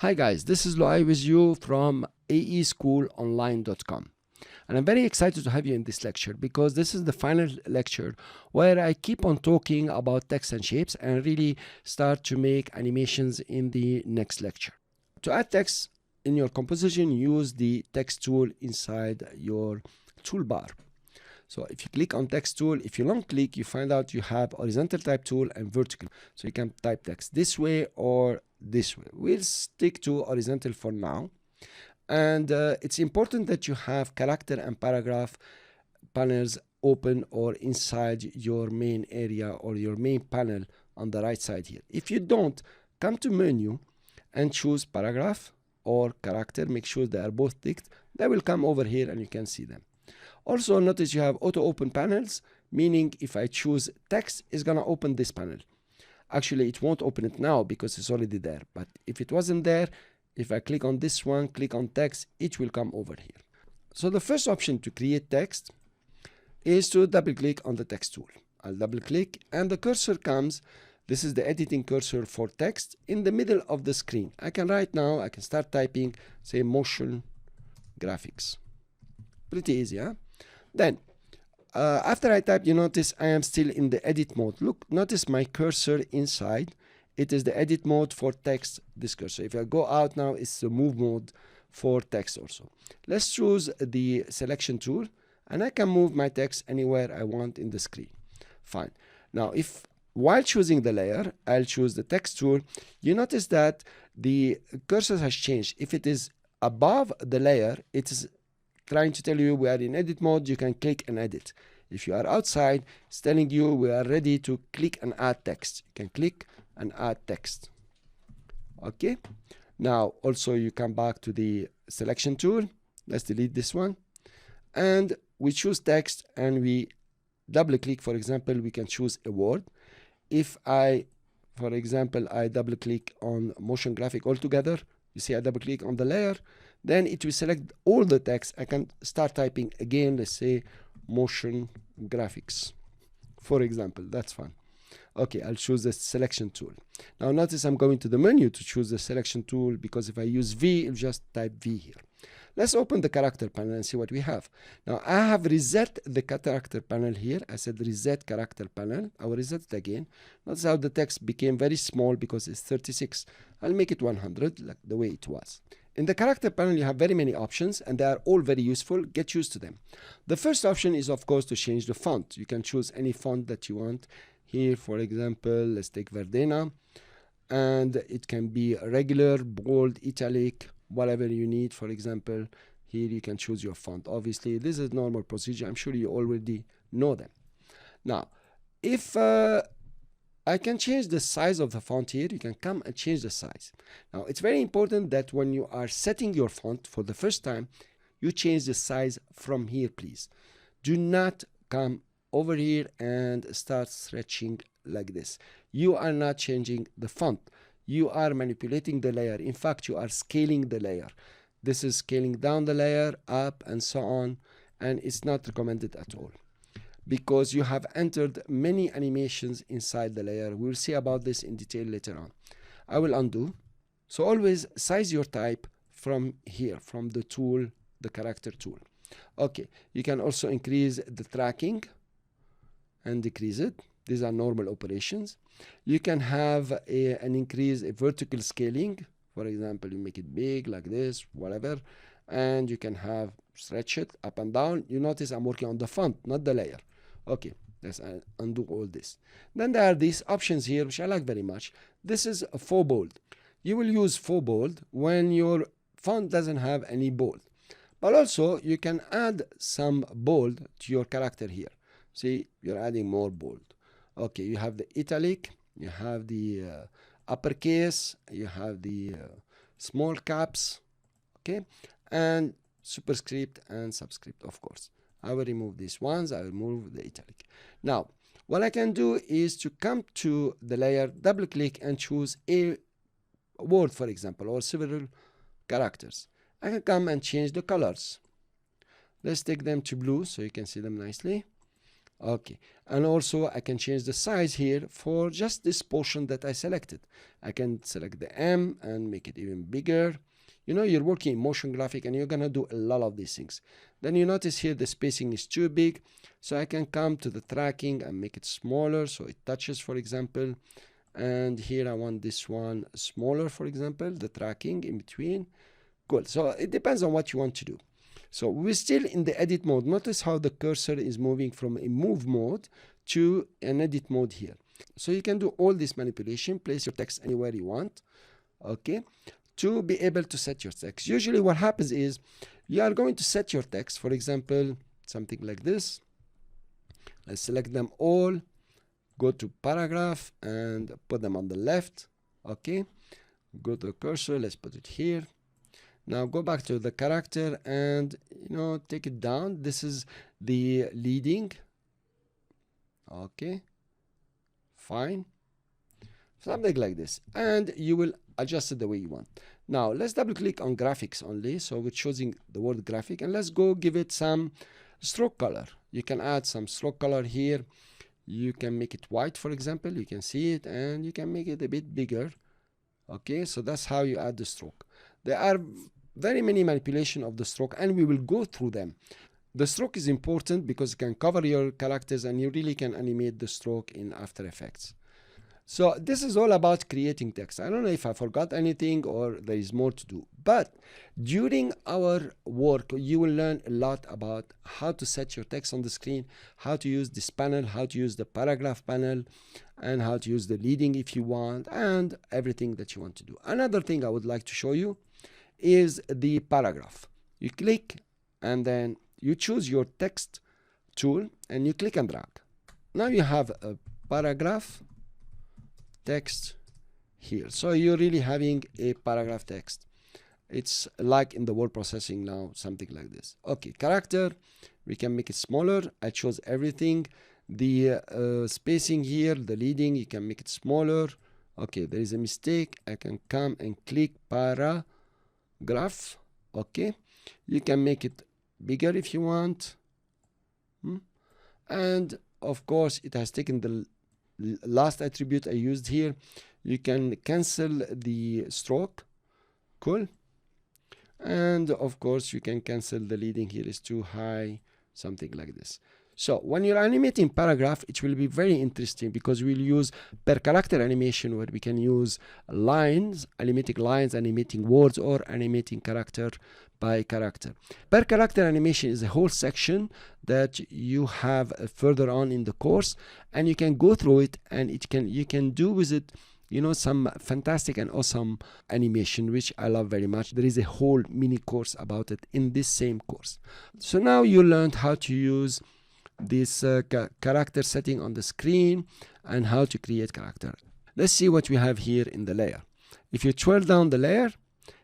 Hi guys, this is Loai with you from aeschoolonline.com. And I'm very excited to have you in this lecture because this is the final lecture where I keep on talking about text and shapes and really start to make animations in the next lecture. To add text in your composition, use the text tool inside your toolbar. So if you click on text tool, if you long click, you find out you have horizontal type tool and vertical. So you can type text this way or this way. We'll stick to horizontal for now. And it's important that you have character and paragraph panels open or inside your main area or your main panel on the right side here. If you don't, come to menu and choose paragraph or character. Make sure they are both ticked. They will come over here and you can see them. Also notice you have auto open panels, meaning if I choose text, it's gonna open this panel. Actually, it won't open it now because it's already there. But if it wasn't there, if I click on this one, click on text, it will come over here. So the first option to create text is to double click on the text tool. I'll double click and the cursor comes. This is the editing cursor for text in the middle of the screen. I can start typing, say motion graphics. Pretty easy, huh? Then, after I type, you notice I am still in the edit mode. Look, notice my cursor inside. It is the edit mode for text, this cursor. If I go out now, it's the move mode for text also. Let's choose the selection tool, and I can move my text anywhere I want in the screen. Fine. Now, if while choosing the layer, I'll choose the text tool, you notice that the cursor has changed. If it is above the layer, it is trying to tell you we are in edit mode, you can click and edit. If you are outside, it's telling you we are ready to click and add text. You can click and add text. Okay. Now, also you come back to the selection tool. Let's delete this one. And we choose text and we double click. For example, we can choose a word. If for example, I double click on motion graphic altogether, you see I double click on the layer, then it will select all the text. I can start typing again, let's say motion graphics, for example. That's fine. Okay, I'll choose the selection tool. Now notice I'm going to the menu to choose the selection tool because if I use V, it'll just type V here. Let's open the character panel and see what we have. Now I have reset the character panel here. I said reset character panel. I will reset it again. Notice how the text became very small because it's 36. I'll make it 100 like the way it was. In the character panel, you have very many options and they are all very useful. Get used to them. The first option is, of course, to change the font. You can choose any font that you want. Here, for example, let's take Verdana. And it can be regular, bold, italic, whatever you need. For example, here you can choose your font. Obviously, this is normal procedure. I'm sure you already know them. Now, if I can change the size of the font here. You can come and change the size. Now, it's very important that when you are setting your font for the first time, you change the size from here, please. Do not come over here and start stretching like this. You are not changing the font. You are manipulating the layer. In fact, you are scaling the layer. This is scaling down the layer, up, and so on, and it's not recommended at all, because you have entered many animations inside the layer. We'll see about this in detail later on. I will undo. So always size your type from here, from the tool, the character tool. Okay, you can also increase the tracking and decrease it. These are normal operations. You can have an increase, a vertical scaling. For example, you make it big like this, whatever. And you can have stretch it up and down. You notice I'm working on the font, not the layer. Okay, let's undo all this. Then there are these options here, which I like very much. This is a faux bold. You will use faux bold when your font doesn't have any bold. But also, you can add some bold to your character here. See, you're adding more bold. Okay, you have the italic, you have the uppercase, you have the small caps, okay, and superscript and subscript, of course. I will remove these ones. I will remove the italic. Now, what I can do is to come to the layer, double click and choose a word, for example, or several characters. I can come and change the colors. Let's take them to blue so you can see them nicely. Okay, and also I can change the size here for just this portion that I selected. I can select the M and make it even bigger. You know, you're working in motion graphic and you're gonna do a lot of these things. Then you notice here the spacing is too big, so I can come to the tracking and make it smaller so it touches, for example. And here I want this one smaller, for example, the tracking in between. Cool. So it depends on what you want to do. So we're still in the edit mode. Notice how the cursor is moving from a move mode to an edit mode here. So you can do all this manipulation, place your text anywhere you want, okay, to be able to set your text. Usually what happens is you are going to set your text, for example, something like this. Let's select them all, go to paragraph and put them on the left, okay. Go to the cursor, let's put it here. Now go back to the character and, you know, take it down. This is the leading. Okay, fine. Something like this. And you will adjust it the way you want. Now let's double click on graphics only. So we're choosing the word graphic and let's go give it some stroke color. You can add some stroke color here. You can make it white, for example. You can see it and you can make it a bit bigger. Okay, so that's how you add the stroke. There are very many manipulation of the stroke and we will go through them. The stroke is important because it can cover your characters and you really can animate the stroke in After Effects. So this is all about creating text. I don't know if I forgot anything or there is more to do, but during our work you will learn a lot about how to set your text on the screen, how to use this panel, how to use the paragraph panel, and how to use the leading if you want, and everything that you want to do. Another thing I would like to show you is the paragraph. You click and then you choose your text tool and you click and drag. Now you have a paragraph text here. So you're really having a paragraph text. It's like in the word processing now, something like this. Okay, character, we can make it smaller. I chose everything. The spacing here, the leading, you can make it smaller. Okay, there is a mistake. I can come and click paragraph. Okay, you can make it bigger if you want. And of course, it has taken the last attribute I used here. You can cancel the stroke. Cool. And of course, you can cancel the leading here is too high, something like this. So when you're animating paragraph, it will be very interesting because we'll use per character animation where we can use lines, animating lines, animating words, or animating character by character. Per character animation is a whole section that you have further on in the course, and you can go through it and you can do with it, you know, some fantastic and awesome animation, which I love very much. There is a whole mini course about it in this same course. So now you learned how to use this character setting on the screen and how to create character. Let's see what we have here in the layer. If you twirl down the layer,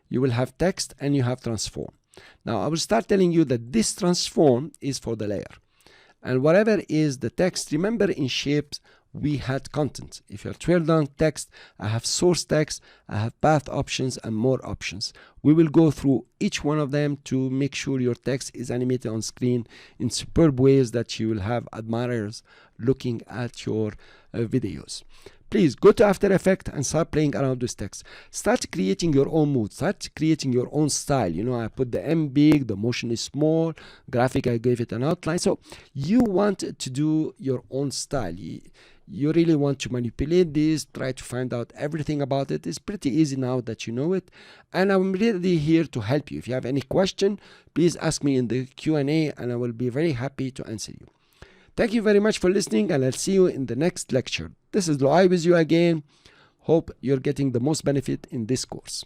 you will have text and you have transform. Now I will start telling you that this transform is for the layer, and whatever is the text, remember in shapes we had content. If you twirl down text, I have source text, I have path options and more options. We will go through each one of them to make sure your text is animated on screen in superb ways that you will have admirers looking at your videos. Please go to After Effects and start playing around with text. Start creating your own mood. Start creating your own style. You know, I put the M big, the motion is small, graphic, I gave it an outline. So you want to do your own style. You really want to manipulate this, try to find out everything about it. It's pretty easy now that you know it. And I'm really here to help you. If you have any question, please ask me in the Q&A and I will be very happy to answer you. Thank you very much for listening, and I'll see you in the next lecture. This is Luai with you again. Hope you're getting the most benefit in this course.